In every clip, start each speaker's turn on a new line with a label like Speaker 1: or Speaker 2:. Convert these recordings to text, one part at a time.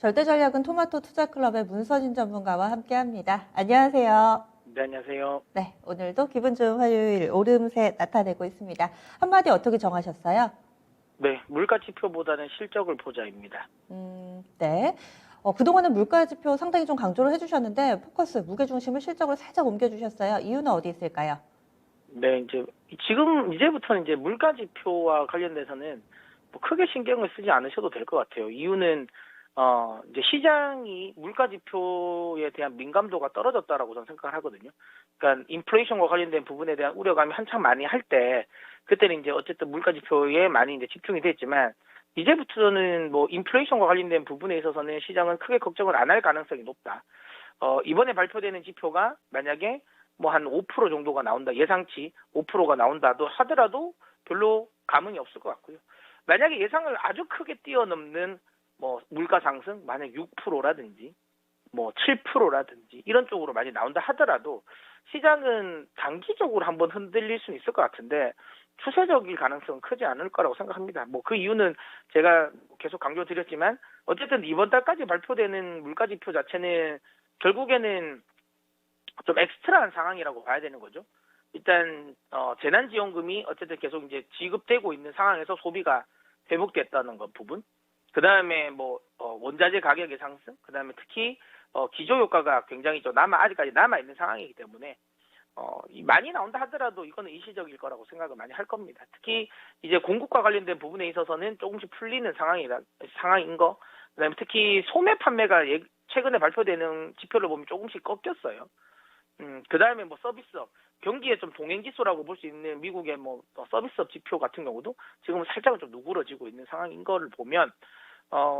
Speaker 1: 절대전략은 토마토 투자클럽의 문서진 전문가와 함께합니다. 안녕하세요.
Speaker 2: 네, 안녕하세요.
Speaker 1: 네, 오늘도 기분 좋은 화요일 오름세 나타내고 있습니다. 한마디 어떻게 정하셨어요?
Speaker 2: 네, 물가지표보다는 실적을 보자입니다.
Speaker 1: 네. 그동안은 물가지표 상당히 좀 강조를 해주셨는데 포커스, 무게중심을 실적으로 살짝 옮겨주셨어요. 이유는 어디 있을까요?
Speaker 2: 네, 이제부터는 이제 물가지표와 관련돼서는 뭐 크게 신경을 쓰지 않으셔도 될 것 같아요. 이유는 이제 시장이 물가지표에 대한 민감도가 떨어졌다라고 저는 생각을 하거든요. 그러니까 인플레이션과 관련된 부분에 대한 우려감이 한창 많이 할 때, 그때는 이제 어쨌든 물가지표에 많이 이제 집중이 됐지만, 이제부터는 뭐 인플레이션과 관련된 부분에 있어서는 시장은 크게 걱정을 안 할 가능성이 높다. 이번에 발표되는 지표가 만약에 뭐 한 5% 정도가 나온다, 예상치 5%가 나온다도 하더라도 별로 감흥이 없을 것 같고요. 만약에 예상을 아주 크게 뛰어넘는 뭐 물가 상승, 만약 6%라든지 뭐 7%라든지 이런 쪽으로 많이 나온다 하더라도 시장은 단기적으로 한번 흔들릴 수는 있을 것 같은데 추세적일 가능성은 크지 않을 거라고 생각합니다. 뭐 그 이유는 제가 계속 강조드렸지만 어쨌든 이번 달까지 발표되는 물가지표 자체는 결국에는 좀 엑스트라한 상황이라고 봐야 되는 거죠. 일단 재난지원금이 어쨌든 계속 이제 지급되고 있는 상황에서 소비가 회복됐다는 것 부분. 그 다음에 뭐 원자재 가격의 상승. 그 다음에 특히 기조효과가 굉장히 아직까지 남아 있는 상황이기 때문에 많이 나온다 하더라도 이거는 일시적일 거라고 생각을 많이 할 겁니다. 특히 이제 공급과 관련된 부분에 있어서는 조금씩 풀리는 상황인 거. 그다음에 특히 소매 판매가 최근에 발표되는 지표를 보면 조금씩 꺾였어요. 그 다음에 뭐 서비스업, 경기에 좀 동행지수라고 볼 수 있는 미국의 뭐 서비스업 지표 같은 경우도 지금은 살짝은 좀 누그러지고 있는 상황인 거를 보면,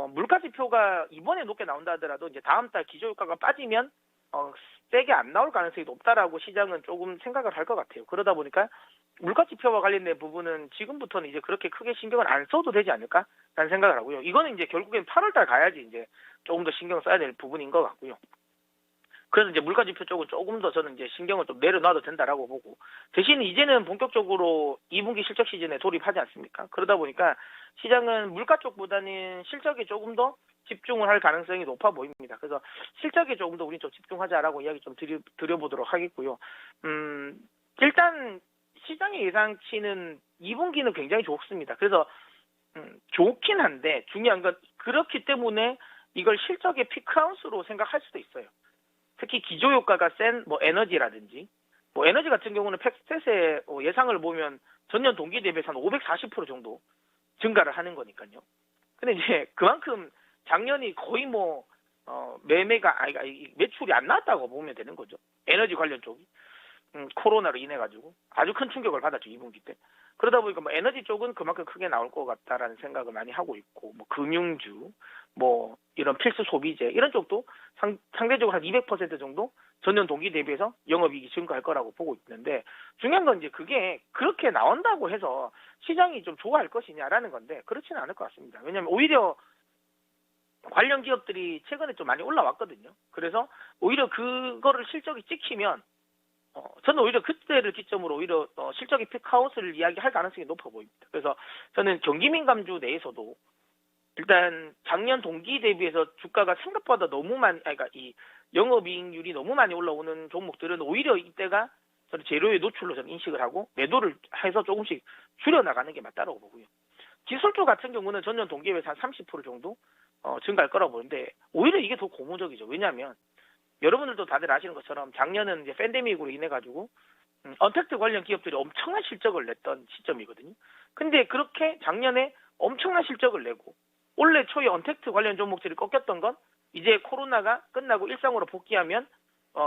Speaker 2: 물가 지표가 이번에 높게 나온다 하더라도 이제 다음 달 기저효과가 빠지면, 세게 안 나올 가능성이 높다라고 시장은 조금 생각을 할 것 같아요. 그러다 보니까 물가 지표와 관련된 부분은 지금부터는 이제 그렇게 크게 신경을 안 써도 되지 않을까라는 생각을 하고요. 이거는 이제 결국엔 8월 달 가야지 이제 조금 더 신경을 써야 될 부분인 것 같고요. 그래서 이제 물가지표 쪽은 조금 더 저는 이제 신경을 좀 내려놔도 된다라고 보고, 대신 이제는 본격적으로 2분기 실적 시즌에 돌입하지 않습니까? 그러다 보니까 시장은 물가 쪽보다는 실적에 조금 더 집중을 할 가능성이 높아 보입니다. 그래서 실적에 조금 더 우리 좀 집중하자라고 이야기 좀 드려보도록 하겠고요. 일단 시장의 예상치는 2분기는 굉장히 좋습니다. 그래서 좋긴 한데 중요한 건 그렇기 때문에 이걸 실적의 피크아웃으로 생각할 수도 있어요. 특히 기조효과가 센 뭐 에너지라든지, 뭐 에너지 같은 경우는 팩스탯의 예상을 보면 전년 동기 대비해서 한 540% 정도 증가를 하는 거니까요. 근데 이제 그만큼 작년이 거의 뭐 매출이 안 나왔다고 보면 되는 거죠. 에너지 관련 쪽이 코로나로 인해 가지고 아주 큰 충격을 받았죠, 2분기 때. 그러다 보니까 뭐 에너지 쪽은 그만큼 크게 나올 것 같다라는 생각을 많이 하고 있고, 뭐 금융주, 뭐 이런 필수 소비재 이런 쪽도 상대적으로 한 200% 정도 전년 동기 대비해서 영업이익이 증가할 거라고 보고 있는데, 중요한 건 이제 그게 그렇게 나온다고 해서 시장이 좀 좋아할 것이냐라는 건데 그렇지는 않을 것 같습니다. 왜냐하면 오히려 관련 기업들이 최근에 좀 많이 올라왔거든요. 그래서 오히려 그거를 실적이 찍히면 저는 오히려 그때를 기점으로 오히려 실적의 피크아웃을 이야기할 가능성이 높아 보입니다. 그래서 저는 경기민감주 내에서도 일단 작년 동기 대비해서 주가가 생각보다 너무 많이, 그러니까 이 영업이익률이 너무 많이 올라오는 종목들은 오히려 이때가 저는 재료의 노출로 저는 인식을 하고 매도를 해서 조금씩 줄여나가는 게 맞다고 보고요. 기술주 같은 경우는 전년 동기에 비해서 한 30% 정도 증가할 거라고 보는데 오히려 이게 더 고무적이죠. 왜냐하면 여러분들도 다들 아시는 것처럼 작년은 이제 팬데믹으로 인해 가지고 언택트 관련 기업들이 엄청난 실적을 냈던 시점이거든요. 근데 그렇게 작년에 엄청난 실적을 내고 올해 초에 언택트 관련 종목들이 꺾였던 건 이제 코로나가 끝나고 일상으로 복귀하면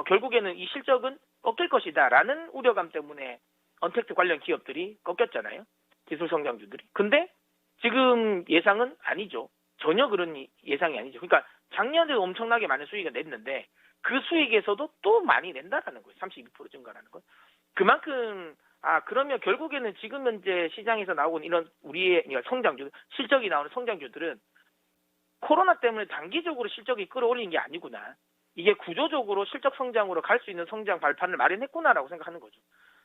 Speaker 2: 결국에는 이 실적은 꺾일 것이다라는 우려감 때문에 언택트 관련 기업들이 꺾였잖아요. 기술 성장주들이. 근데 지금 예상은 아니죠. 전혀 그런 예상이 아니죠. 그러니까 작년에 엄청나게 많은 수익을 냈는데 그 수익에서도 또 많이 낸다라는 거예요. 32% 증가라는 건. 그만큼 그러면 결국에는 지금 현재 시장에서 나오는 이런 우리의 성장주, 실적이 나오는 성장주들은 코로나 때문에 단기적으로 실적이 끌어올린 게 아니구나. 이게 구조적으로 실적 성장으로 갈 수 있는 성장 발판을 마련했구나라고 생각하는 거죠.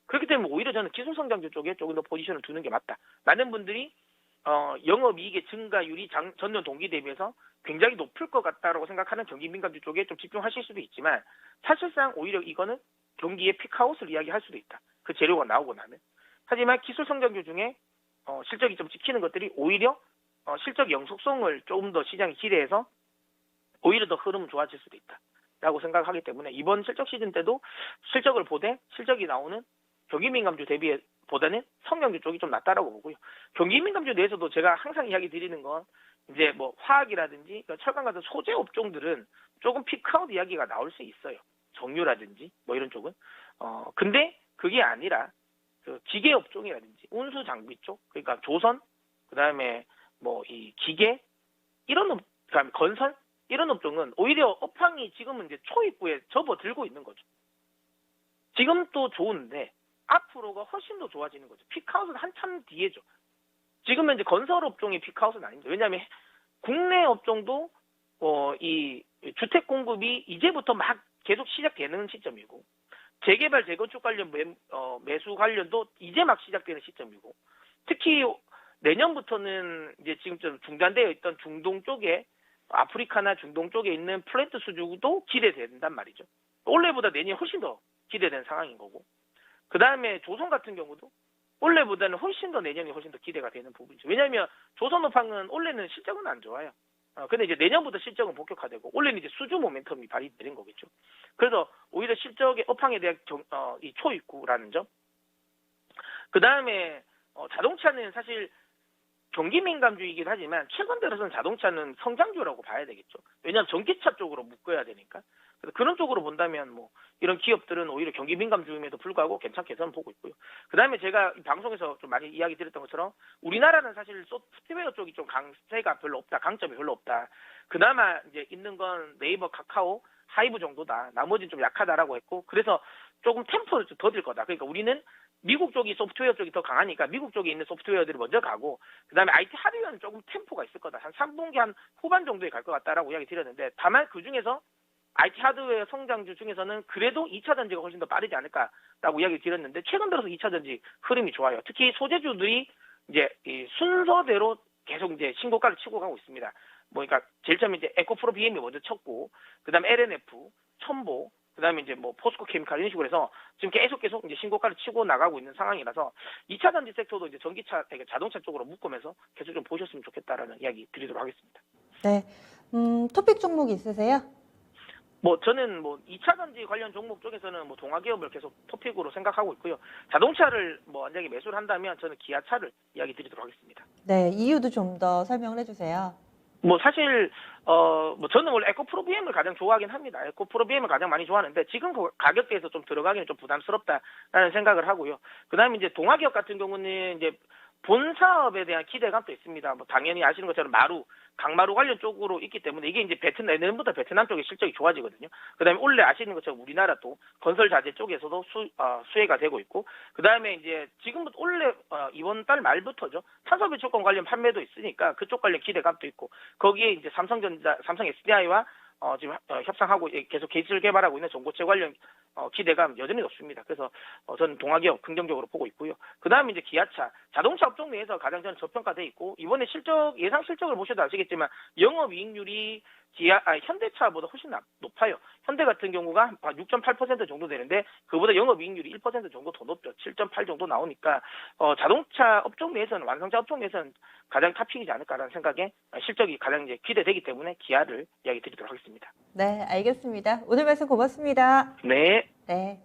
Speaker 2: 그렇기 때문에 오히려 저는 기술 성장주 쪽에 조금 더 포지션을 두는 게 맞다. 많은 분들이 영업이익의 증가율이 전년 동기 대비해서 굉장히 높을 것 같다라고 생각하는 경기민감주 쪽에 좀 집중하실 수도 있지만 사실상 오히려 이거는 경기의 피크아웃을 이야기할 수도 있다. 그 재료가 나오고 나면. 하지만 기술 성장주 중에 실적이 좀 찍히는 것들이 오히려 실적 영속성을 조금 더 시장이 기대해서 오히려 더 흐름은 좋아질 수도 있다라고 생각하기 때문에 이번 실적 시즌 때도 실적을 보되 실적이 나오는 경기민감주 대비보다는 성장주 쪽이 좀 낫다라고 보고요. 경기민감주 내에서도 제가 항상 이야기 드리는 건 이제 뭐 화학이라든지 철강 같은 소재 업종들은 조금 피크아웃 이야기가 나올 수 있어요. 정유라든지 뭐 이런 쪽은. 근데 그게 아니라 그 기계 업종이라든지 운수 장비 쪽, 그러니까 조선, 그다음에 뭐 이 기계 이런 그다음에 건설 이런 업종은 오히려 업황이 지금은 이제 초입부에 접어들고 있는 거죠. 지금 또 좋은데 앞으로가 훨씬 더 좋아지는 거죠. 피크아웃은 한참 뒤에죠. 지금은 이제 건설 업종이 피크아웃은 아닙니다. 왜냐하면 국내 업종도 이 주택 공급이 이제부터 막 계속 시작되는 시점이고 재개발 재건축 관련 매수 관련도 이제 막 시작되는 시점이고 특히 내년부터는 이제 지금 좀 중단되어 있던 중동 쪽에 아프리카나 중동 쪽에 있는 플랜트 수주도 기대된단 말이죠. 올해보다 내년이 훨씬 더 기대된 상황인 거고 그 다음에 조선 같은 경우도 올해보다는 훨씬 더 내년이 훨씬 더 기대가 되는 부분이죠. 왜냐하면 조선업황은 올해는 실적은 안 좋아요. 근데 이제 내년부터 실적은 본격화되고 올해는 이제 수주 모멘텀이 발휘되는 거겠죠. 그래서 오히려 실적의 업황에 대한 이 초입구라는 점. 그 다음에 자동차는 사실 경기민감주이긴 하지만 최근 들어서는 자동차는 성장주라고 봐야 되겠죠. 왜냐하면 전기차 쪽으로 묶어야 되니까. 그래서 그런 쪽으로 본다면 뭐 이런 기업들은 오히려 경기민감주임에도 불구하고 괜찮게 저는 보고 있고요. 그다음에 제가 이 방송에서 좀 많이 이야기 드렸던 것처럼 우리나라는 사실 소프트웨어 쪽이 좀 강세가 별로 없다, 강점이 별로 없다. 그나마 이제 있는 건 네이버, 카카오, 하이브 정도다. 나머지는 좀 약하다라고 했고 그래서 조금 템포를 좀 더딜 거다. 그러니까 우리는 미국 쪽이 소프트웨어 쪽이 더 강하니까 미국 쪽에 있는 소프트웨어들이 먼저 가고 그다음에 IT 하드웨어는 조금 템포가 있을 거다. 한 3분기 한 후반 정도에 갈 것 같다라고 이야기 드렸는데 다만 그중에서 IT 하드웨어 성장주 중에서는 그래도 2차 전지가 훨씬 더 빠르지 않을까라고 이야기 드렸는데 최근 들어서 2차 전지 흐름이 좋아요. 특히 소재주들이 이제 이 순서대로 계속 이제 신고가를 치고 가고 있습니다. 뭐 그러니까 제일 처음에 이제 에코프로 BM이 먼저 쳤고 그다음에 LNF, 첨보 그다음에 이제 뭐 포스코 케미칼 이런 식으로 해서 지금 계속 이제 신고가를 치고 나가고 있는 상황이라서 2차 전지 섹터도 이제 전기차, 자동차 쪽으로 묶으면서 계속 좀 보셨으면 좋겠다라는 이야기 드리도록 하겠습니다.
Speaker 1: 네. 토픽 종목 있으세요?
Speaker 2: 뭐 저는 뭐 2차 전지 관련 종목 쪽에서는 뭐 동아기업을 계속 토픽으로 생각하고 있고요. 자동차를 뭐 만약에 매수를 한다면 저는 기아차를 이야기 드리도록 하겠습니다.
Speaker 1: 네, 이유도 좀 더 설명을 해주세요.
Speaker 2: 뭐 사실 뭐 저는 원래 에코프로 BM을 가장 좋아하긴 합니다. 에코프로 BM을 가장 많이 좋아하는데 지금 그 가격대에서 좀 들어가기는 좀 부담스럽다라는 생각을 하고요. 그다음에 이제 동아기업 같은 경우는 이제 본 사업에 대한 기대감도 있습니다. 뭐 당연히 아시는 것처럼 강마루 관련 쪽으로 있기 때문에 이게 이제 내년부터 베트남 쪽의 실적이 좋아지거든요. 그다음에 원래 아시는 것처럼 우리나라도 건설 자재 쪽에서도 수혜가 되고 있고, 그다음에 이제 지금부터 원래 이번 달 말부터죠. 탄소 배출권 관련 판매도 있으니까 그쪽 관련 기대감도 있고, 거기에 이제 삼성 SDI와 지금 협상하고 계속 기술 개발하고 있는 전고체 관련 기대감 여전히 높습니다. 그래서 저는 동아기업 긍정적으로 보고 있고요. 그다음에 이제 기아차, 자동차 업종 내에서 가장 저는 저평가돼 있고 이번에 예상 실적을 보셔도 아시겠지만 영업이익률이 현대차보다 훨씬 높아요. 현대 같은 경우가 6.8% 정도 되는데 그보다 영업이익률이 1% 정도 더 높죠. 7.8 정도 나오니까 자동차 업종 내에서는 완성차 업종 내에서는 가장 탑픽이지 않을까라는 생각에 실적이 가장 이제 기대되기 때문에 기아를 이야기 드리도록 하겠습니다.
Speaker 1: 네, 알겠습니다. 오늘 말씀 고맙습니다.
Speaker 2: 네.
Speaker 1: 네.